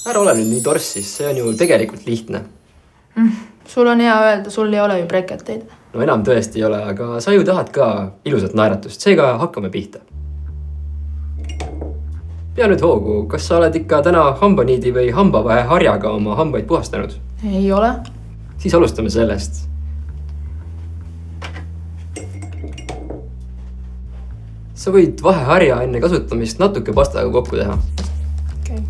Ära ole nüüd nii torssis, see on ju tegelikult lihtne. Sul on hea öelda, sul ei ole ju breketeid. No enam tõesti ei ole, aga sa ju tahad ka ilusat naeratust, seega hakkame pihta. Pea nüüd hoogu, kas sa oled ikka täna hambaniidi või hambavahe harjaga oma hambaid puhastanud? Ei ole. Siis alustame sellest. Sa võid vaheharja enne kasutamist natuke pastaga kokku teha. Okay.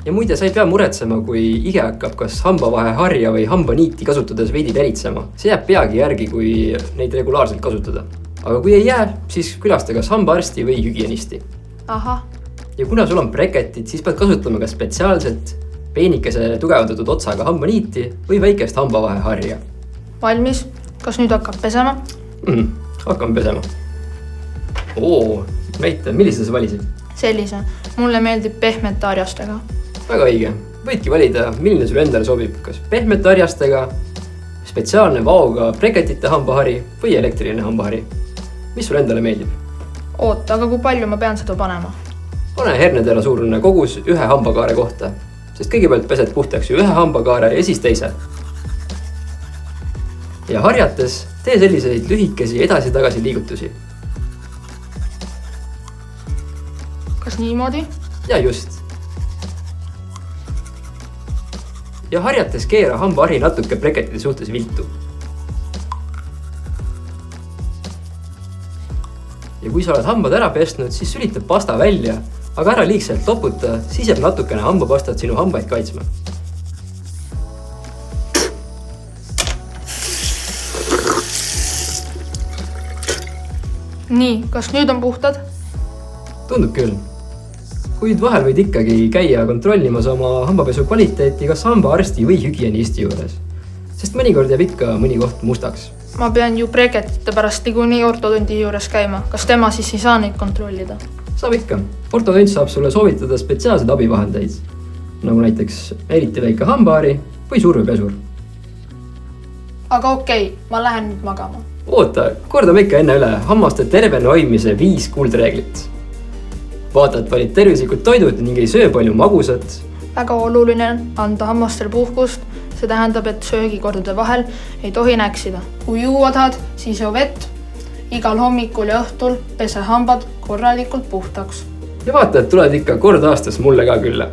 Ja muide, sa ei pea muretsema, kui ige hakkab kas hambavahe harja või hambaniiti kasutades veidi veritsema. See jääb peagi järgi, kui neid regulaarselt kasutada. Aga kui ei jää, siis külasta kas hambaarsti või hügienisti. Aha. Ja kuna sul on breketid, siis pead kasutama ka spetsiaalselt peenikese tugevdatud otsaga hambaniiti või väikest hambavahe harja. Valmis? Kas nüüd hakkab pesema? Hakkame pesema. Näita, millise sa valisid? Sellise. Mulle meeldib pehmete harjastega. Väga õige. Võidki valida, milline sul endale sobib. Kas pehmete harjastega, spetsiaalne vaoga breketite hambahari või elektriline hambahari? Mis sul endale meeldib? Oota, aga kui palju ma pean seda panema? Pane hernetera suurune kogus ühe hambakaare kohta, sest kõigepealt pesed puhtaks ju ühe hambakaare ja siis teise. Ja harjates tee selliseid lühikesi edasi-tagasi liigutusi. Kas niimoodi? Ja just. Ja harjates keera hambahari natuke breketide suhtes viltu. Ja kui sa oled hambad ära pesnud, siis sülitab pasta välja, aga ära liigselt loputa, siis jääb natukene hambapastat sinu hambaid kaitsma. Nii, kas nüüd on puhtad? Tundub küll. Kuid vahel võid ikkagi käia kontrollimas oma hambapesu kvaliteeti kas hambaarsti või hügienisti juures. Sest mõnikord jääb ikka mõni koht mustaks. Ma pean ju breketite pärast nii ortodondi juures käima. Kas tema siis ei saa neid kontrollida? Saab ikka. Ortodont saab sulle soovitada spetsiaalseid abivahendeid, nagu näiteks eriti väike hambahari või survepesur. Aga okei, ma lähen nüüd magama. Oota, kordame ikka enne üle hammaste tervena hoidmise 5 kuldreeglit. Vaata, et valid tervislikud toidud ning ei söö palju magusat. Väga oluline on anda hammastele puhkust. See tähendab, et söögikordade vahel ei tohi näksida. Kui juua tahad, siis joo vett. Igal hommikul ja õhtul pese hambad korralikult puhtaks. Ja vaata, et tuled ikka kord aastas mulle ka külla.